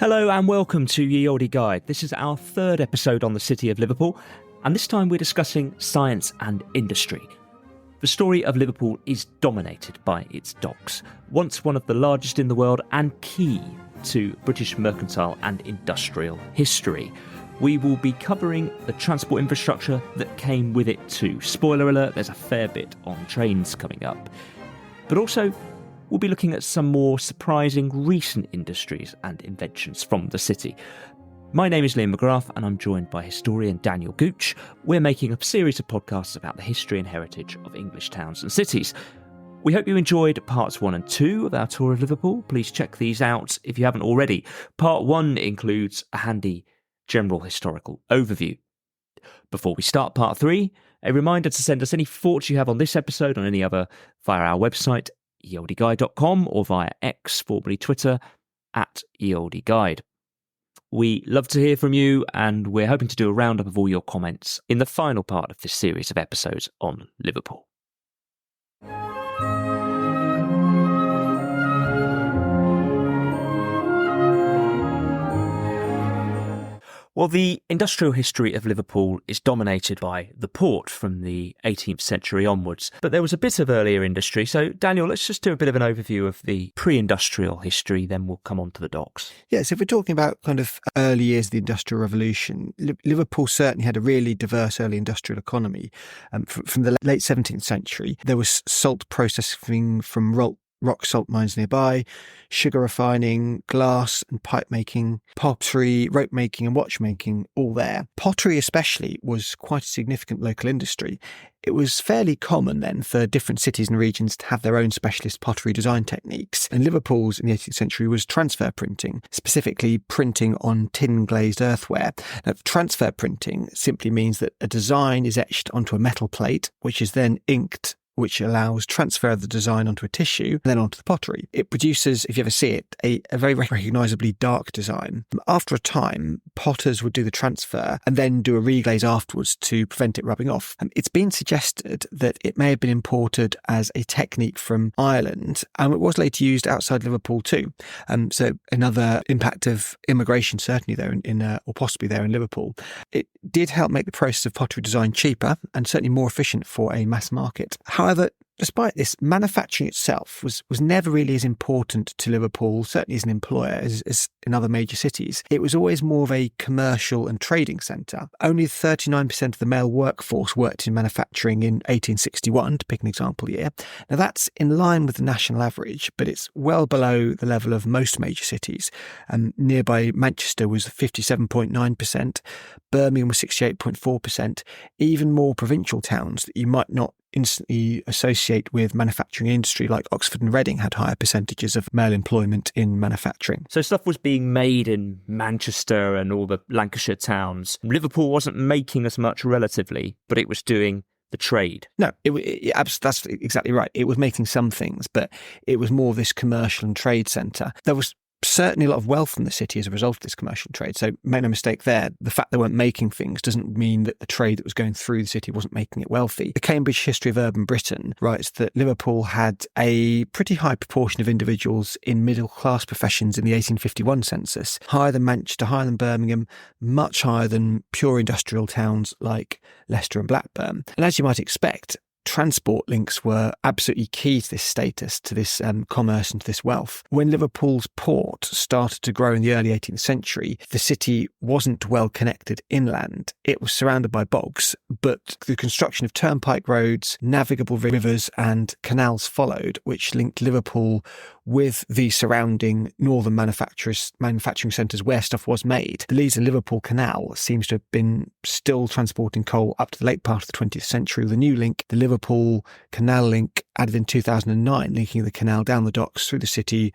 Hello and welcome to Ye Olde Guide. This is our third episode on the city of Liverpool, and this time we're discussing science and industry. The story of Liverpool is dominated by its docks, once one of the largest in the world and key to British mercantile and industrial history. We will be covering the transport infrastructure that came with it too. Spoiler alert, there's a fair bit on trains coming up. But also, we'll be looking at some more surprising recent industries and inventions from the city. My name is Liam McGrath and I'm joined by historian Daniel Gooch. We're making a series of podcasts about the history and heritage of English towns and cities. We hope you enjoyed parts 1 and 2 of our tour of Liverpool. Please check these out if you haven't already. Part 1 includes a handy general historical overview. Before we start part 3, a reminder to send us any thoughts you have on this episode or any other via our website, yeoldeguide.com, or via X, formerly Twitter, at yeoldeguide. We love to hear from you, and we're hoping to do a roundup of all your comments in the final part of this series of episodes on Liverpool. Well, the industrial history of Liverpool is dominated by the port from the 18th century onwards. But there was a bit of earlier industry. So, Daniel, let's just do a bit of an overview of the pre-industrial history, then we'll come on to the docks. Yes, if we're talking about kind of early years of the Industrial Revolution, Liverpool certainly had a really diverse early industrial economy. From the late 17th century, there was salt processing from rock salt mines nearby, sugar refining, glass and pipe making, pottery, rope making and watchmaking, all there. Pottery especially was quite a significant local industry. It was fairly common then for different cities and regions to have their own specialist pottery design techniques. And Liverpool's in the 18th century was transfer printing, specifically printing on tin glazed earthenware. Now, transfer printing simply means that a design is etched onto a metal plate, which is then inked, which allows transfer of the design onto a tissue and then onto the pottery. It produces, if you ever see it, a very recognisably dark design. After a time, potters would do the transfer and then do a reglaze afterwards to prevent it rubbing off. It's been suggested that it may have been imported as a technique from Ireland, and it was later used outside Liverpool too. So another impact of immigration certainly there or possibly there in Liverpool. It did help make the process of pottery design cheaper and certainly more efficient for a mass market. However, despite this, manufacturing itself was never really as important to Liverpool, certainly as an employer, as in other major cities. It was always more of a commercial and trading centre. Only 39% of the male workforce worked in manufacturing in 1861, to pick an example year. Now that's in line with the national average, but it's well below the level of most major cities. Nearby Manchester was 57.9%, Birmingham was 68.4%, even more provincial towns that you might not instantly associate with manufacturing industry like Oxford and Reading had higher percentages of male employment in manufacturing. So stuff was being made in Manchester and all the Lancashire towns. Liverpool wasn't making as much relatively, but it was doing the trade. No, that's exactly right. It was making some things, but it was more of this commercial and trade centre. There was certainly a lot of wealth in the city as a result of this commercial trade. So make no mistake there, the fact they weren't making things doesn't mean that the trade that was going through the city wasn't making it wealthy. The Cambridge History of Urban Britain writes that Liverpool had a pretty high proportion of individuals in middle-class professions in the 1851 census, higher than Manchester, higher than Birmingham, much higher than pure industrial towns like Leicester and Blackburn. And as you might expect, transport links were absolutely key to this status, to this commerce and to this wealth. When Liverpool's port started to grow in the early 18th century, the city wasn't well connected inland. It was surrounded by bogs, but the construction of turnpike roads, navigable rivers and canals followed, which linked Liverpool with the surrounding northern manufacturing centres where stuff was made. The Leeds and Liverpool Canal seems to have been still transporting coal up to the late part of the 20th century with a new link, the Liverpool Canal Link, added in 2009, linking the canal down the docks through the city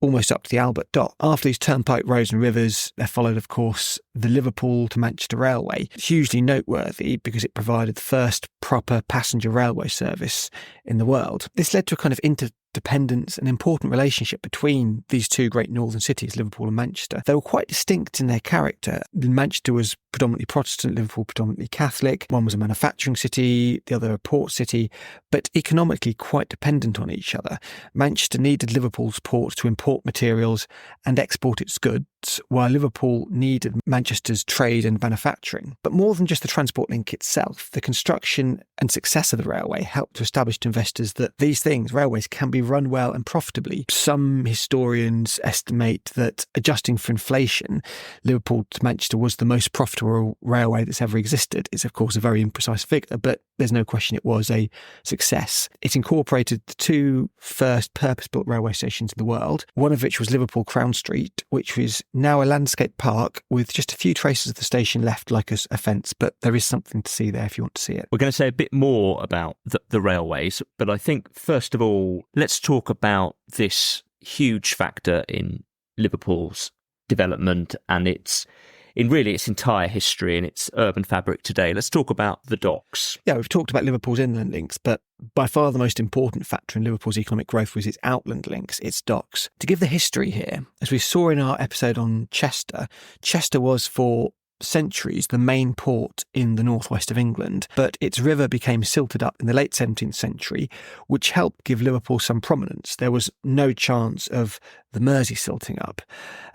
almost up to the Albert Dock. After these turnpike roads and rivers, there followed, of course, the Liverpool to Manchester Railway. Hugely noteworthy because it provided the first proper passenger railway service in the world. This led to a kind of interdependence and important relationship between these two great northern cities, Liverpool and Manchester. They were quite distinct in their character. Manchester was predominantly Protestant, Liverpool predominantly Catholic. One was a manufacturing city, the other a port city, but economically quite dependent on each other. Manchester needed Liverpool's port to import materials and export its goods, while Liverpool needed Manchester's trade and manufacturing. But more than just the transport link itself, the construction and success of the railway helped to establish to investors that these things, railways, can be run well and profitably. Some historians estimate that, adjusting for inflation, Liverpool to Manchester was the most profitable railway that's ever existed. It's, of course, a very imprecise figure, but there's no question it was a success. It incorporated the two first purpose-built railway stations in the world, one of which was Liverpool Crown Street, which is now a landscape park with just a few traces of the station left, like a fence, but there is something to see there if you want to see it. We're going to say a bit more about the railways, but I think, first of all, let's talk about this huge factor in Liverpool's development and its entire history and its urban fabric today. Let's talk about the docks. Yeah, we've talked about Liverpool's inland links, but by far the most important factor in Liverpool's economic growth was its outland links, its docks. To give the history here, as we saw in our episode on Chester, Chester was for centuries the main port in the northwest of England, but its river became silted up in the late 17th century, which helped give Liverpool some prominence. There was no chance of the Mersey silting up,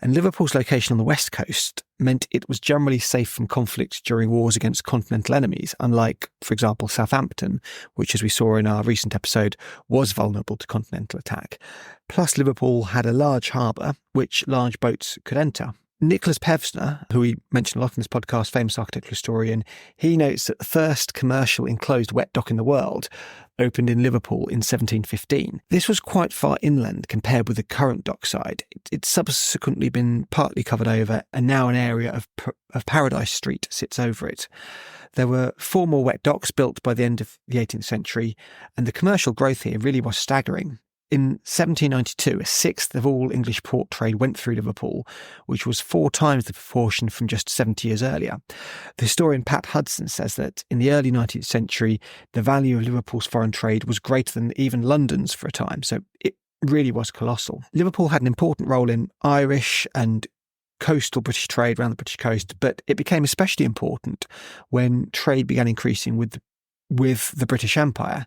and Liverpool's location on the west coast meant it was generally safe from conflict during wars against continental enemies, unlike, for example, Southampton, which, as we saw in our recent episode, was vulnerable to continental attack. Plus, Liverpool had a large harbour, which large boats could enter. Nicholas Pevsner, who we mentioned a lot in this podcast, famous architectural historian, he notes that the first commercial enclosed wet dock in the world opened in Liverpool in 1715. This was quite far inland compared with the current dockside. It's subsequently been partly covered over, and now an area of Paradise Street sits over it. There were 4 more wet docks built by the end of the 18th century, and the commercial growth here really was staggering. In 1792, a sixth of all English port trade went through Liverpool, which was 4 times the proportion from just 70 years earlier. The historian Pat Hudson says that in the early 19th century, the value of Liverpool's foreign trade was greater than even London's for a time, so it really was colossal. Liverpool had an important role in Irish and coastal British trade around the British coast, but it became especially important when trade began increasing with the British Empire.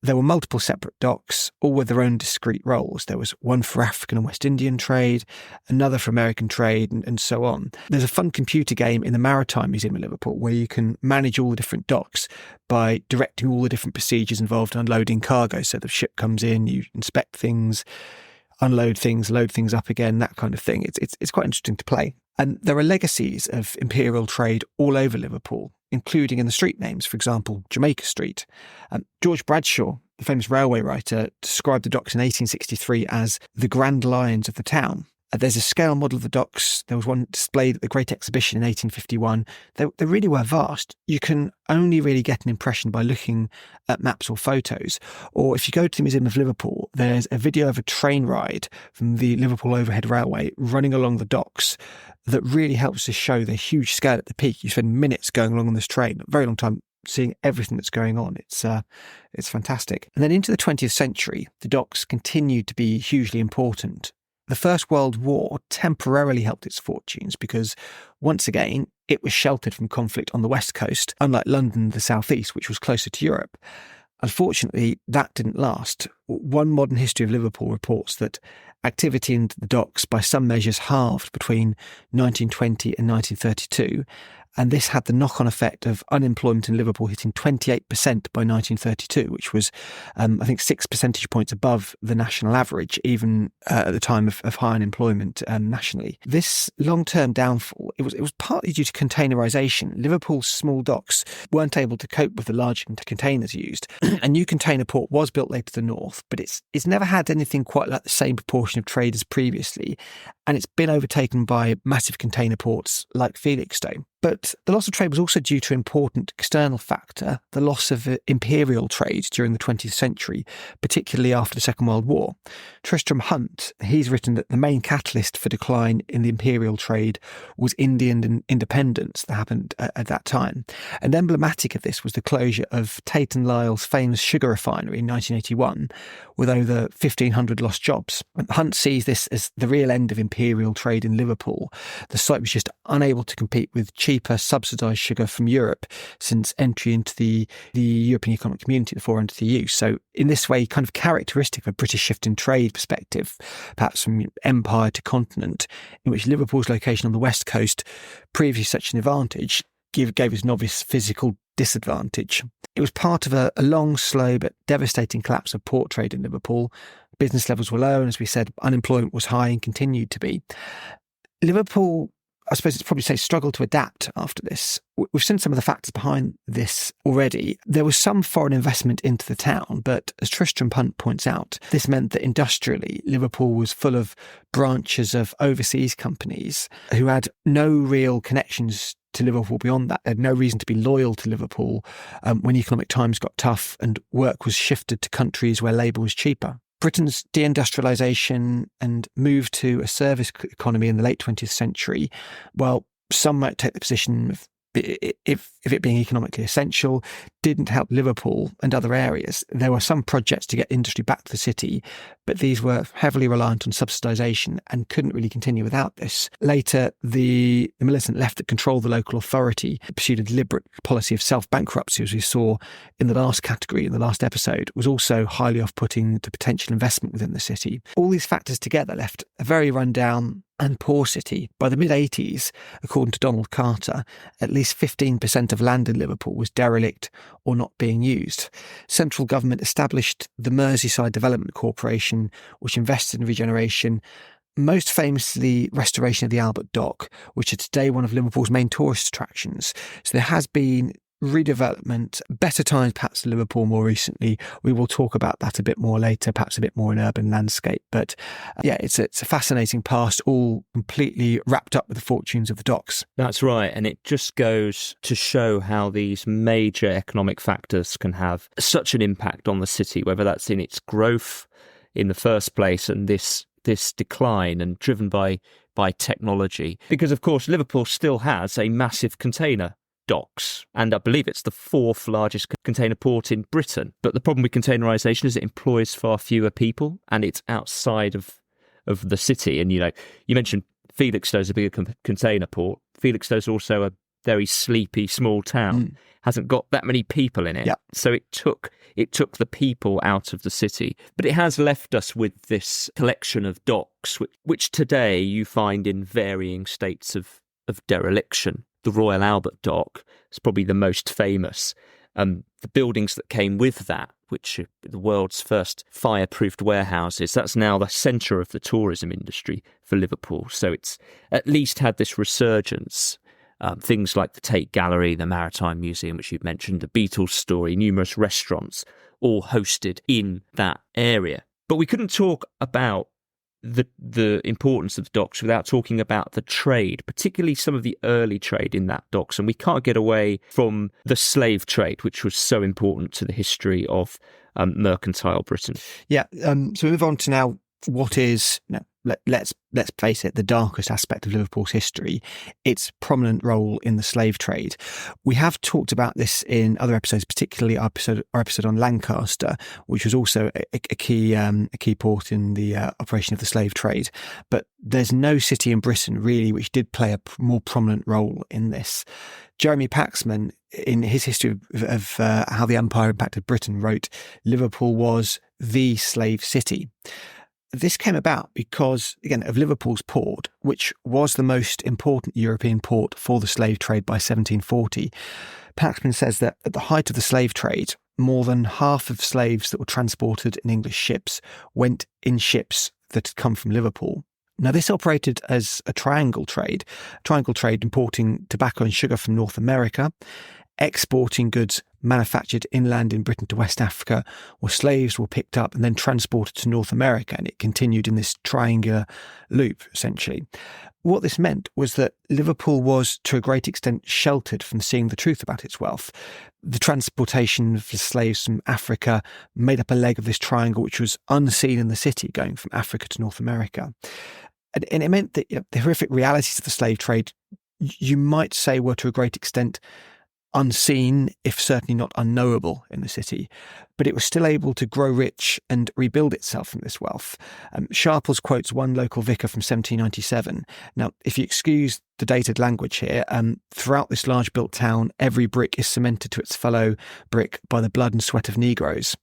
There were multiple separate docks, all with their own discrete roles. There was one for African and West Indian trade, another for American trade, and so on. There's a fun computer game in the Maritime Museum in Liverpool where you can manage all the different docks by directing all the different procedures involved in unloading cargo. So the ship comes in, you inspect things, unload things, load things up again, that kind of thing. It's quite interesting to play. And there are legacies of imperial trade all over Liverpool, including in the street names, for example, Jamaica Street. George Bradshaw, the famous railway writer, described the docks in 1863 as the grand lions of the town. There's a scale model of the docks. There was one displayed at the Great Exhibition in 1851. They really were vast. You can only really get an impression by looking at maps or photos. Or if you go to the Museum of Liverpool, there's a video of a train ride from the Liverpool Overhead Railway running along the docks that really helps to show the huge scale at the peak. You spend minutes going along on this train, a very long time, seeing everything that's going on. It's fantastic. And then into the 20th century, the docks continued to be hugely important. The First World War temporarily helped its fortunes because, once again, it was sheltered from conflict on the west coast, unlike London, the southeast, which was closer to Europe. Unfortunately, that didn't last. One modern history of Liverpool reports that activity in the docks by some measures halved between 1920 and 1932, and this had the knock-on effect of unemployment in Liverpool hitting 28% by 1932, which was, I think, 6 percentage points above the national average, even at the time of high unemployment nationally. This long-term downfall, it was partly due to containerisation. Liverpool's small docks weren't able to cope with the large containers used. A new container port was built later to the north, but it's never had anything quite like the same proportion of trade as previously, and it's been overtaken by massive container ports like Felixstowe. But the loss of trade was also due to an important external factor, the loss of imperial trade during the 20th century, particularly after the Second World War. Tristram Hunt, he's written that the main catalyst for decline in the imperial trade was Indian independence that happened at that time. And emblematic of this was the closure of Tate & Lyle's famous sugar refinery in 1981, with over 1,500 lost jobs. Hunt sees this as the real end of imperial trade in Liverpool. The site was just unable to compete with cheap cheaper subsidised sugar from Europe since entry into the European Economic Community, the forerunner to the EU. So in this way, kind of characteristic of a British shift in trade perspective, perhaps from empire to continent, in which Liverpool's location on the west coast, previously such an advantage, gave us an obvious physical disadvantage. It was part of a long, slow but devastating collapse of port trade in Liverpool. Business levels were low, and as we said, unemployment was high and continued to be. Liverpool, I suppose it's probably safe, struggled to adapt after this. We've seen some of the factors behind this already. There was some foreign investment into the town, but as Tristram Punt points out, this meant that industrially, Liverpool was full of branches of overseas companies who had no real connections to Liverpool beyond that. They had no reason to be loyal to Liverpool when economic times got tough and work was shifted to countries where labour was cheaper. Britain's deindustrialisation and move to a service economy in the late 20th century, well, some might take the position of if it being economically essential, didn't help Liverpool and other areas. There were some projects to get industry back to the city, but these were heavily reliant on subsidisation and couldn't really continue without this. Later, the militant left that controlled the local authority pursued a deliberate policy of self-bankruptcy, as we saw in the last category, in the last episode, was also highly off-putting to potential investment within the city. All these factors together left a very run-down and poor city. By the mid-80s, according to Donald Carter, at least 15% of land in Liverpool was derelict or not being used. Central government established the Merseyside Development Corporation, which invested in regeneration, most famously restoration of the Albert Dock, which is today one of Liverpool's main tourist attractions. So there has been redevelopment, better times perhaps in Liverpool more recently. We will talk about that a bit more later, perhaps a bit more in urban landscape. But it's a fascinating past, all completely wrapped up with the fortunes of the docks. That's right. And it just goes to show how these major economic factors can have such an impact on the city, whether that's in its growth in the first place and this decline and driven by technology. Because, of course, Liverpool still has a massive container docks, and I believe it's the fourth largest container port in Britain. But the problem with containerisation is it employs far fewer people, and it's outside of the city. And, you mentioned Felixstowe's a bigger container port. Felixstowe's also a very sleepy small town, hasn't got that many people in it. Yep. So it took the people out of the city. But it has left us with this collection of docks, which today you find in varying states of dereliction. The Royal Albert Dock is probably the most famous. The buildings that came with that, which are the world's first fireproofed warehouses, that's now the centre of the tourism industry for Liverpool. So it's at least had this resurgence. Things like the Tate Gallery, the Maritime Museum, which you've mentioned, the Beatles story, numerous restaurants, all hosted in that area. But we couldn't talk about the importance of the docks without talking about the trade, particularly some of the early trade in that docks. And we can't get away from the slave trade, which was so important to the history of mercantile Britain. Yeah, so we move on to now what is, let's face it, the darkest aspect of Liverpool's history, its prominent role in the slave trade. We have talked about this in other episodes, particularly our episode on Lancaster, which was also a key port in the operation of the slave trade. But there's no city in Britain really which did play a more prominent role in this. Jeremy Paxman, in his history of how the empire impacted Britain, wrote, "Liverpool was the slave city." This came about because, again, of Liverpool's port, which was the most important European port for the slave trade by 1740. Paxman says that at the height of the slave trade, more than half of slaves that were transported in English ships went in ships that had come from Liverpool. Now, this operated as a triangle trade importing tobacco and sugar from North America, exporting goods manufactured inland in Britain to West Africa, where slaves were picked up and then transported to North America, and it continued in this triangular loop, essentially. What this meant was that Liverpool was, to a great extent, sheltered from seeing the truth about its wealth. The transportation of the slaves from Africa made up a leg of this triangle, which was unseen in the city, going from Africa to North America. And it meant that the horrific realities of the slave trade, you might say, were to a great extent unseen, if certainly not unknowable, in the city, but it was still able to grow rich and rebuild itself from this wealth. Sharples quotes one local vicar from 1797. Now, if you excuse the dated language here, throughout this large built town, every brick is cemented to its fellow brick by the blood and sweat of Negroes.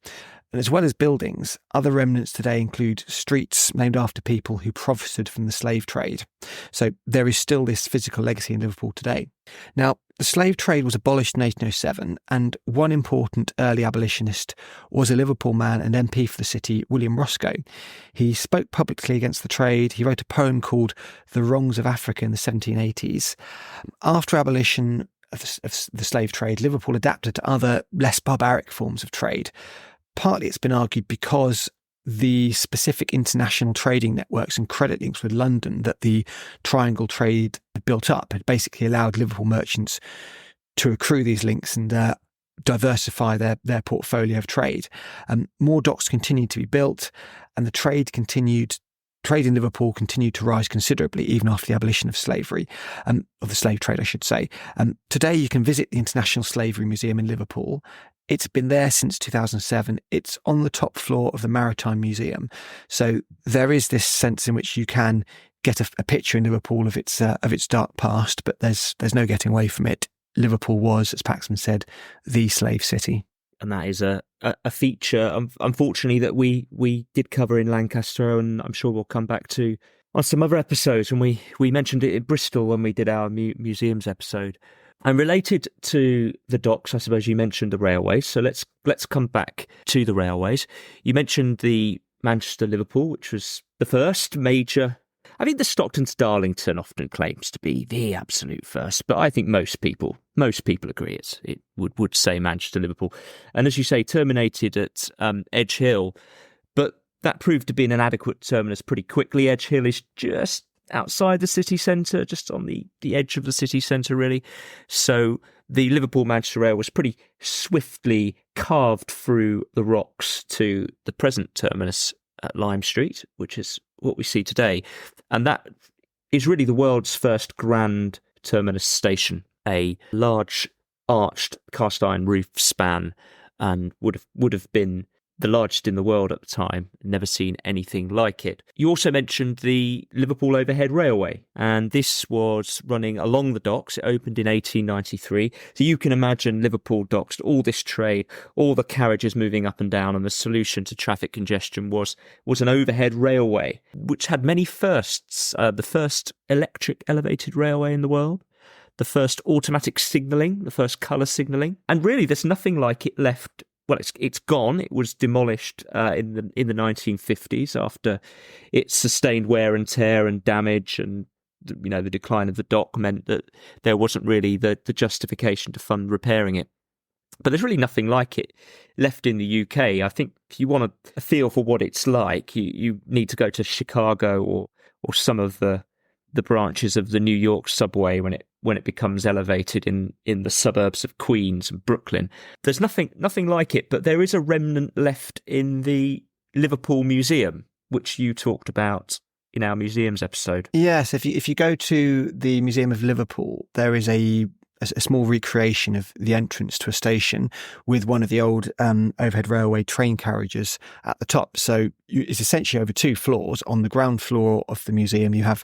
And as well as buildings, other remnants today include streets named after people who profited from the slave trade. So there is still this physical legacy in Liverpool today. Now, the slave trade was abolished in 1807, and one important early abolitionist was a Liverpool man and MP for the city, William Roscoe. He spoke publicly against the trade. He wrote a poem called The Wrongs of Africa in the 1780s. After abolition of the slave trade, Liverpool adapted to other, less barbaric forms of trade. Partly it's been argued because the specific international trading networks and credit links with London that the triangle trade had built up had basically allowed Liverpool merchants to accrue these links and diversify their portfolio of trade. More docks continued to be built, and the trade in Liverpool continued to rise considerably even after the abolition of slavery, of the slave trade, I should say. Today you can visit the International Slavery Museum in Liverpool. It's been there since 2007. It's on the top floor of the Maritime Museum. So there is this sense in which you can get a picture in Liverpool of its dark past, but there's no getting away from it. Liverpool was, as Paxman said, the slave city. And that is a feature, unfortunately, that we did cover in Lancaster, and I'm sure we'll come back to on some other episodes. And we mentioned it in Bristol when we did our museums episode. And related to the docks, I suppose you mentioned the railways. So let's come back to the railways. You mentioned the Manchester-Liverpool, which was the first major. I think the Stockton to Darlington often claims to be the absolute first, but I think most people agree it would say Manchester-Liverpool. And as you say, terminated at Edge Hill, but that proved to be an inadequate terminus pretty quickly. Edge Hill is just outside the city centre, just on the edge of the city centre, really. So the Liverpool-Manchester Rail was pretty swiftly carved through the rocks to the present terminus at Lime Street, which is what we see today. And that is really the world's first grand terminus station, a large arched cast iron roof span, and would have been the largest in the world at the time. Never seen anything like it. You also mentioned the Liverpool Overhead Railway, and this was running along the docks. It opened in 1893. So you can imagine Liverpool docks, all this trade, all the carriages moving up and down, and the solution to traffic congestion was an overhead railway, which had many firsts. The first electric elevated railway in the world, the first automatic signalling, the first colour signalling, and really there's nothing like it left. Well, it's gone. It was demolished in the 1950s after it sustained wear and tear and damage, and the decline of the dock meant that there wasn't really the justification to fund repairing it. But there's really nothing like it left in the UK. I think if you want a feel for what it's like, you need to go to Chicago or some of the branches of the New York subway when it becomes elevated in the suburbs of Queens and Brooklyn. There's nothing like it, but there is a remnant left in the Liverpool Museum, which you talked about in our museums episode. Yes, if you go to the Museum of Liverpool, there is a small recreation of the entrance to a station with one of the old overhead railway train carriages at the top. So it's essentially over 2 floors. On the ground floor of the museum, you have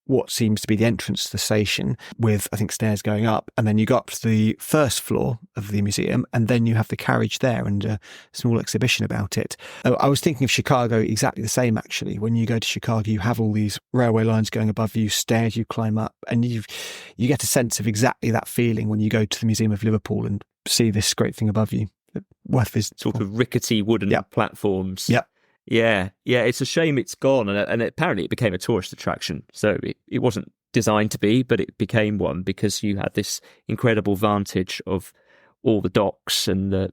what seems to be the entrance to the station with, I think, stairs going up. And then you go up to the first floor of the museum, and then you have the carriage there and a small exhibition about it. I was thinking of Chicago exactly the same, actually. When you go to Chicago, you have all these railway lines going above you, stairs you climb up, and you get a sense of exactly that feeling when you go to the Museum of Liverpool and see this great thing above you. Worth visiting. Sort of rickety wooden platforms. Yep. Yeah, it's a shame it's gone, and apparently it became a tourist attraction. So it wasn't designed to be, but it became one because you had this incredible vantage of all the docks and the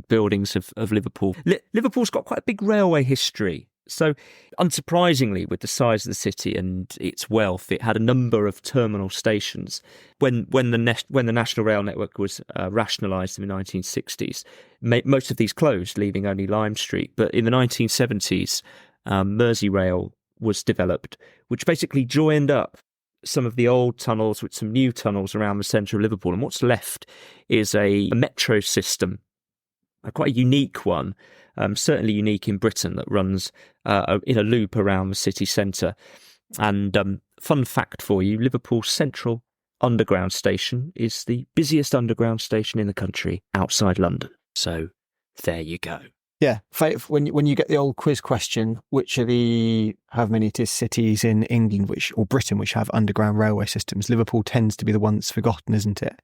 buildings of Liverpool. Liverpool's got quite a big railway history. So, unsurprisingly, with the size of the city and its wealth, it had a number of terminal stations. When the National Rail Network was rationalised in the 1960s, most of these closed, leaving only Lime Street. But in the 1970s, Merseyrail was developed, which basically joined up some of the old tunnels with some new tunnels around the centre of Liverpool. And what's left is a metro system, quite a unique one, certainly unique in Britain, that runs in a loop around the city centre. And fun fact for you, Liverpool Central Underground Station is the busiest underground station in the country outside London. So there you go. Yeah, when you get the old quiz question, which are the, how many it is, cities in England or Britain which have underground railway systems, Liverpool tends to be the one that's forgotten, isn't it?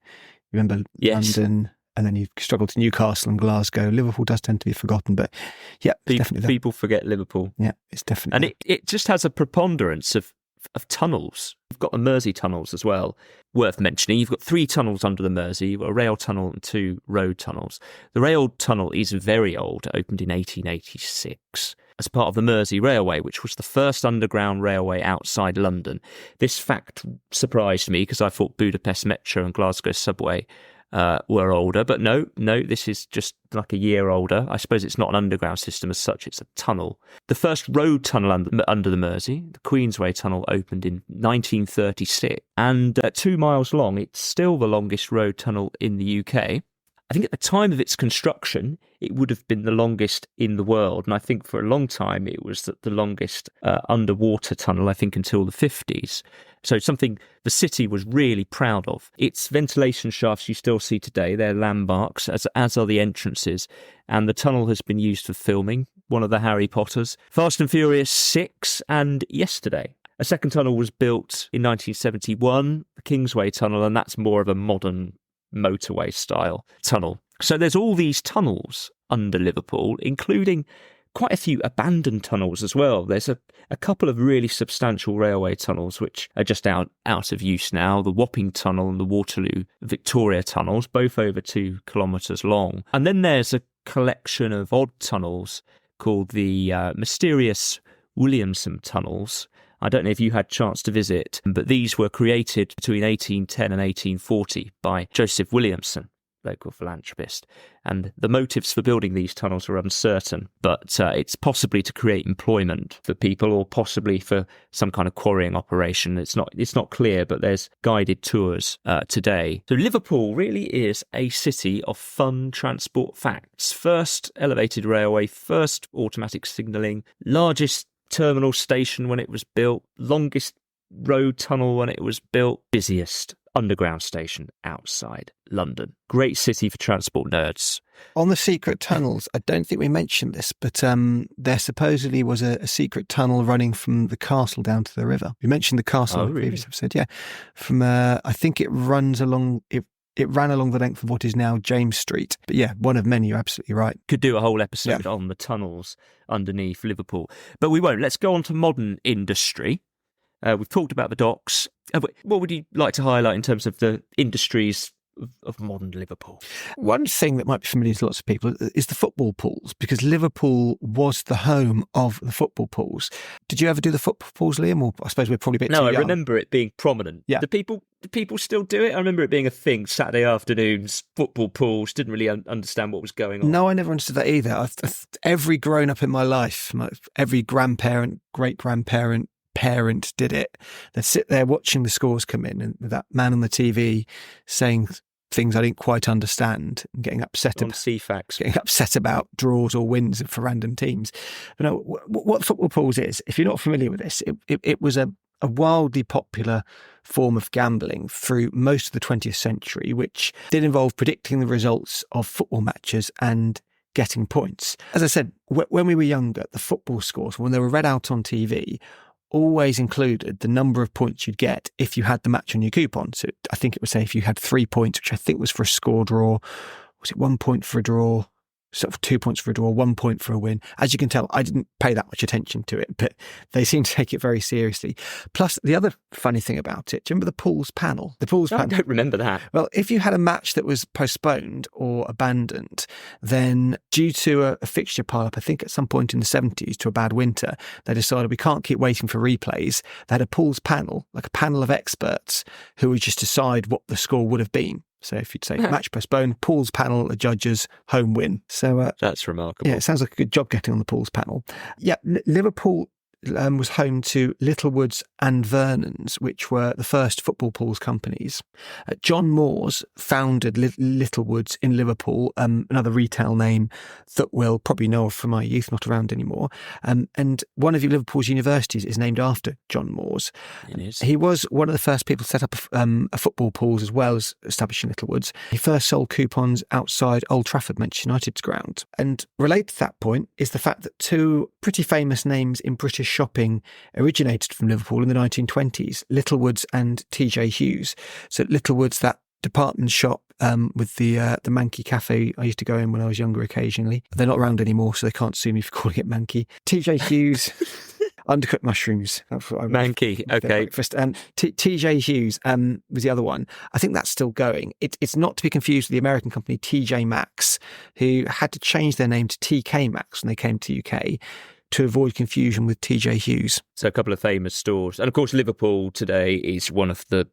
You remember London, and then you struggle to Newcastle and Glasgow. Liverpool does tend to be forgotten, but yeah, definitely. People forget Liverpool. Yeah, it's definitely. And it just has a preponderance of tunnels. You've got the Mersey tunnels as well, worth mentioning. You've got 3 tunnels under the Mersey. You've got a rail tunnel and 2 road tunnels. The rail tunnel is very old, opened in 1886 as part of the Mersey Railway, which was the first underground railway outside London. This fact surprised me because I thought Budapest Metro and Glasgow Subway were older, but no, this is just like a year older. I suppose it's not an underground system as such, it's a tunnel. The first road tunnel under the Mersey, the Queensway Tunnel, opened in 1936, and at 2 miles long, it's still the longest road tunnel in the UK. I think at the time of its construction, it would have been the longest in the world, and I think for a long time it was the longest underwater tunnel, I think until the 50s. So something the city was really proud of. Its ventilation shafts you still see today, they're landmarks, as are the entrances, and the tunnel has been used for filming, one of the Harry Potters, Fast and Furious 6, and Yesterday. A second tunnel was built in 1971, the Kingsway Tunnel, and that's more of a modern motorway style tunnel. So there's all these tunnels under Liverpool, including quite a few abandoned tunnels as well. There's a couple of really substantial railway tunnels which are just out of use now. The Wapping Tunnel and the Waterloo Victoria tunnels, both over 2 kilometres long. And then there's a collection of odd tunnels called the mysterious Williamson tunnels. I don't know if you had a chance to visit, but these were created between 1810 and 1840 by Joseph Williamson, local philanthropist. And the motives for building these tunnels are uncertain, but it's possibly to create employment for people or possibly for some kind of quarrying operation. It's not clear, but there's guided tours today. So Liverpool really is a city of fun transport facts. First elevated railway, first automatic signalling, largest terminal station when it was built, longest road tunnel when it was built, busiest underground station outside London. Great city for transport nerds. On the secret tunnels, I don't think we mentioned this, but there supposedly was a secret tunnel running from the castle down to the river. We mentioned the castle in the previous episode, yeah. From I think it runs along It ran along the length of what is now James Street. But yeah, one of many, you're absolutely right. Could do a whole episode on the tunnels underneath Liverpool. But we won't. Let's go on to modern industry. We've talked about the docks. What would you like to highlight in terms of the industries of modern Liverpool? One thing that might be familiar to lots of people is the football pools, because Liverpool was the home of the football pools. Did you ever do the football pools, Liam? Or I suppose we're probably a bit too young. No, I remember it being prominent. Yeah. Do people still do it? I remember it being a thing, Saturday afternoons, football pools, didn't really understand what was going on. No, I never understood that either. Every grown-up in my life, every grandparent, great-grandparent, parent did it. They'd sit there watching the scores come in and with that man on the TV saying things I didn't quite understand and getting upset about draws or wins for random teams. But no, what football pools is, if you're not familiar with this, it was a wildly popular form of gambling through most of the 20th century, which did involve predicting the results of football matches and getting points. As I said, when we were younger, the football scores, when they were read out on TV, always included the number of points you'd get if you had the match on your coupon. So I think it would say if you had 3 points, which I think was for a score draw, was it 1 point for a draw, sort of 2 points for a draw, 1 point for a win. As you can tell, I didn't pay that much attention to it, but they seem to take it very seriously. Plus, the other funny thing about it, do you remember the pools panel? I don't remember that. Well, if you had a match that was postponed or abandoned, then due to a fixture pile-up, I think at some point in the 70s to a bad winter, they decided we can't keep waiting for replays. They had a pools panel, like a panel of experts who would just decide what the score would have been. So if you'd say match postponed, pools panel, the judges, home win. So that's remarkable. Yeah, it sounds like a good job getting on the pools panel. Yeah, Liverpool was home to Littlewoods and Vernon's, which were the first football pools companies. John Moores founded Littlewoods in Liverpool, another retail name that we'll probably know of from my youth, not around anymore. And one of Liverpool's universities is named after John Moores. It is. He was one of the first people to set up a football pools as well as establishing Littlewoods. He first sold coupons outside Old Trafford, Manchester United's ground. And related to that point is the fact that two pretty famous names in British shopping originated from Liverpool in the 1920s, Littlewoods and T.J. Hughes. So Littlewoods, that department shop with the Manky Cafe I used to go in when I was younger occasionally. They're not around anymore, so they can't sue me for calling it Manky. T.J. Hughes... Undercooked mushrooms. That's what I Manky, okay. Breakfast. T.J. Hughes was the other one. I think that's still going. It's not to be confused with the American company T.J. Maxx, who had to change their name to T.K. Maxx when they came to UK to avoid confusion with T.J. Hughes. So a couple of famous stores. And of course, Liverpool today is one of the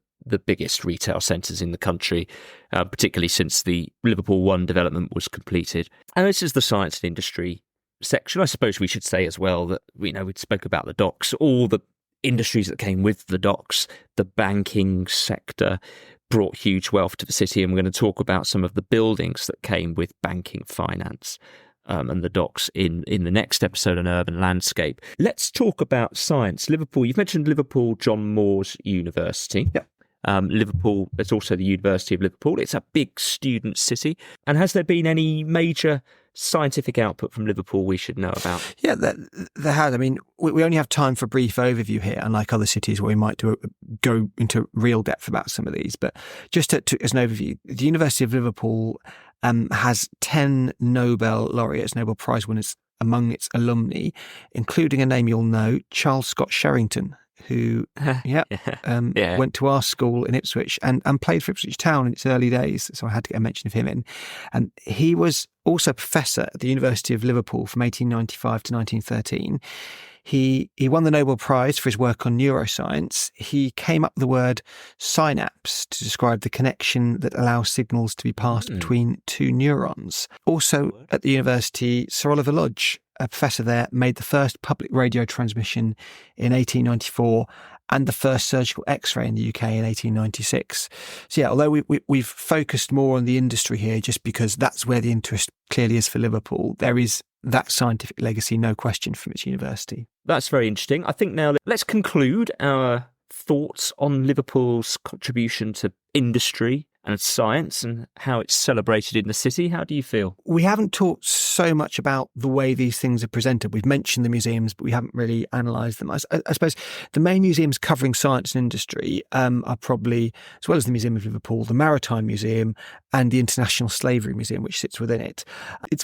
biggest retail centres in the country, particularly since the Liverpool One development was completed. And this is the science and industry section. I suppose we should say as well that we spoke about the docks, all the industries that came with the docks. The banking sector brought huge wealth to the city, and we're going to talk about some of the buildings that came with banking, finance, and the docks in the next episode on urban landscape. Let's talk about science. Liverpool, you've mentioned Liverpool John Moores University. Yep. Liverpool, there's also the University of Liverpool. It's a big student city. And has there been any major scientific output from Liverpool we should know about? Yeah, there has. I mean, we only have time for a brief overview here, unlike other cities where we might go into real depth about some of these. But just as an overview, the University of Liverpool has 10 Nobel laureates, Nobel Prize winners among its alumni, including a name you'll know, Charles Scott Sherrington, who went to our school in Ipswich and played for Ipswich Town in its early days. So I had to get a mention of him in. And he was also a professor at the University of Liverpool from 1895 to 1913. He won the Nobel Prize for his work on neuroscience. He came up with the word synapse to describe the connection that allows signals to be passed between two neurons. Also at the university, Sir Oliver Lodge, a professor there, made the first public radio transmission in 1894 and the first surgical X-ray in the UK in 1896. So yeah, although we've focused more on the industry here just because that's where the interest clearly is for Liverpool, there is that scientific legacy, no question, from its university. That's very interesting. I think now let's conclude our thoughts on Liverpool's contribution to industry and science and how it's celebrated in the city. How do you feel? We haven't talked so much about the way these things are presented. We've mentioned the museums, but we haven't really analysed them. I suppose the main museums covering science and industry are probably, as well as the Museum of Liverpool, the Maritime Museum and the International Slavery Museum, which sits within it.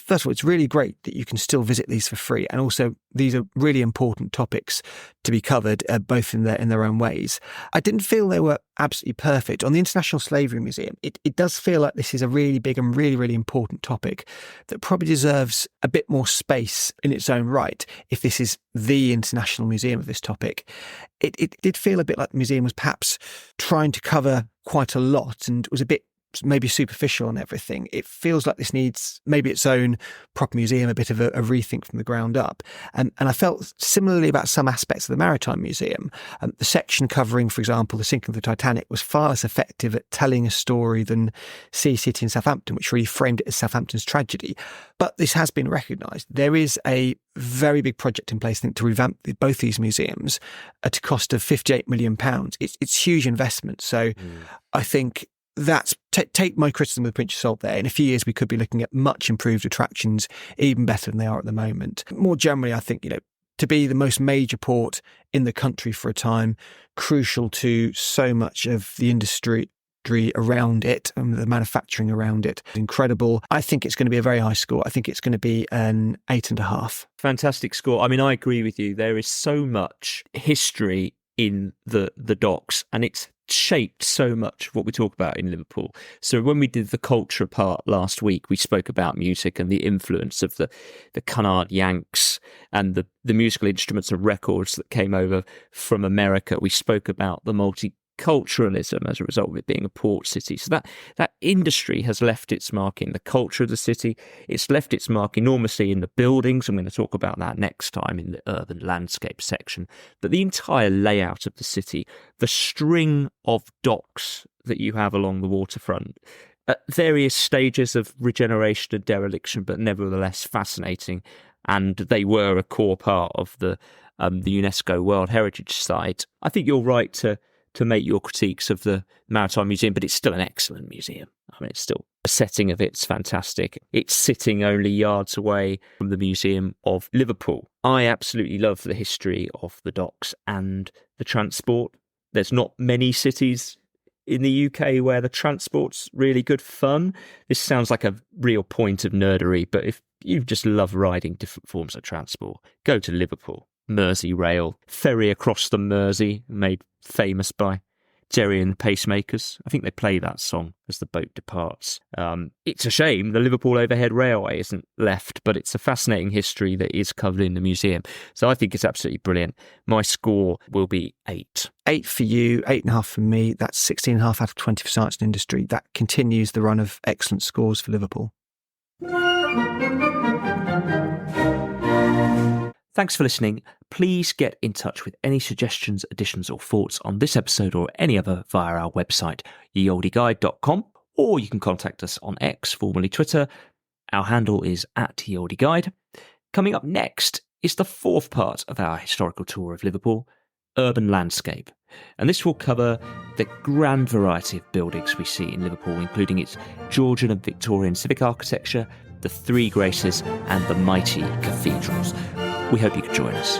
First of all, it's really great that you can still visit these for free. And also, these are really important topics to be covered, both in their own ways. I didn't feel they were absolutely perfect. On the International Slavery Museum, it does feel like this is a really big and really, really important topic that probably deserves a bit more space in its own right if this is the international museum of this topic. It did feel a bit like the museum was perhaps trying to cover quite a lot and was a bit maybe superficial on everything. It feels like this needs maybe its own proper museum, a bit of a rethink from the ground up. And I felt similarly about some aspects of the Maritime Museum. The section covering, for example, the sinking of the Titanic was far less effective at telling a story than Sea City in Southampton, which really framed it as Southampton's tragedy. But this has been recognised. There is a very big project in place, I think, to revamp both these museums at a cost of £58 million. It's huge investment. So I think that's take my criticism with a pinch of salt there. In a few years, we could be looking at much improved attractions, even better than they are at the moment. More generally, I think, to be the most major port in the country for a time, crucial to so much of the industry around it and the manufacturing around it. Incredible. I think it's going to be a very high score. I think it's going to be an 8.5. Fantastic score. I mean, I agree with you. There is so much history in the docks, and it's shaped so much of what we talk about in Liverpool. So when we did the culture part last week, we spoke about music and the influence of the Cunard Yanks and the musical instruments and records that came over from America. We spoke about the culturalism as a result of it being a port city. So that industry has left its mark in the culture of the city. It's left its mark enormously in the buildings. I'm going to talk about that next time in the urban landscape section. But the entire layout of the city, the string of docks that you have along the waterfront, at various stages of regeneration and dereliction, but nevertheless fascinating. And they were a core part of the UNESCO World Heritage Site. I think you're right to make your critiques of the Maritime Museum, but it's still an excellent museum. I mean, it's still, the setting of it's fantastic. It's sitting only yards away from the Museum of Liverpool. I absolutely love the history of the docks and the transport. There's not many cities in the UK where the transport's really good fun. This sounds like a real point of nerdery, but if you just love riding different forms of transport, go to Liverpool. Merseyrail, ferry across the Mersey, made famous by Jerry and the Pacemakers. I think they play that song as the boat departs. It's a shame the Liverpool Overhead Railway isn't left, but it's a fascinating history that is covered in the museum. So I think it's absolutely brilliant. My score will be 8. 8 for you, 8.5 for me. That's 16.5 out of 20 for science and industry. That continues the run of excellent scores for Liverpool. Thanks for listening. Please get in touch with any suggestions, additions or thoughts on this episode or any other via our website, yeoldeguide.com, or you can contact us on X, formerly Twitter. Our handle is @YeOldeGuide. Coming up next is the fourth part of our historical tour of Liverpool, urban landscape. And this will cover the grand variety of buildings we see in Liverpool, including its Georgian and Victorian civic architecture, the Three Graces and the mighty cathedrals. We hope you can join us.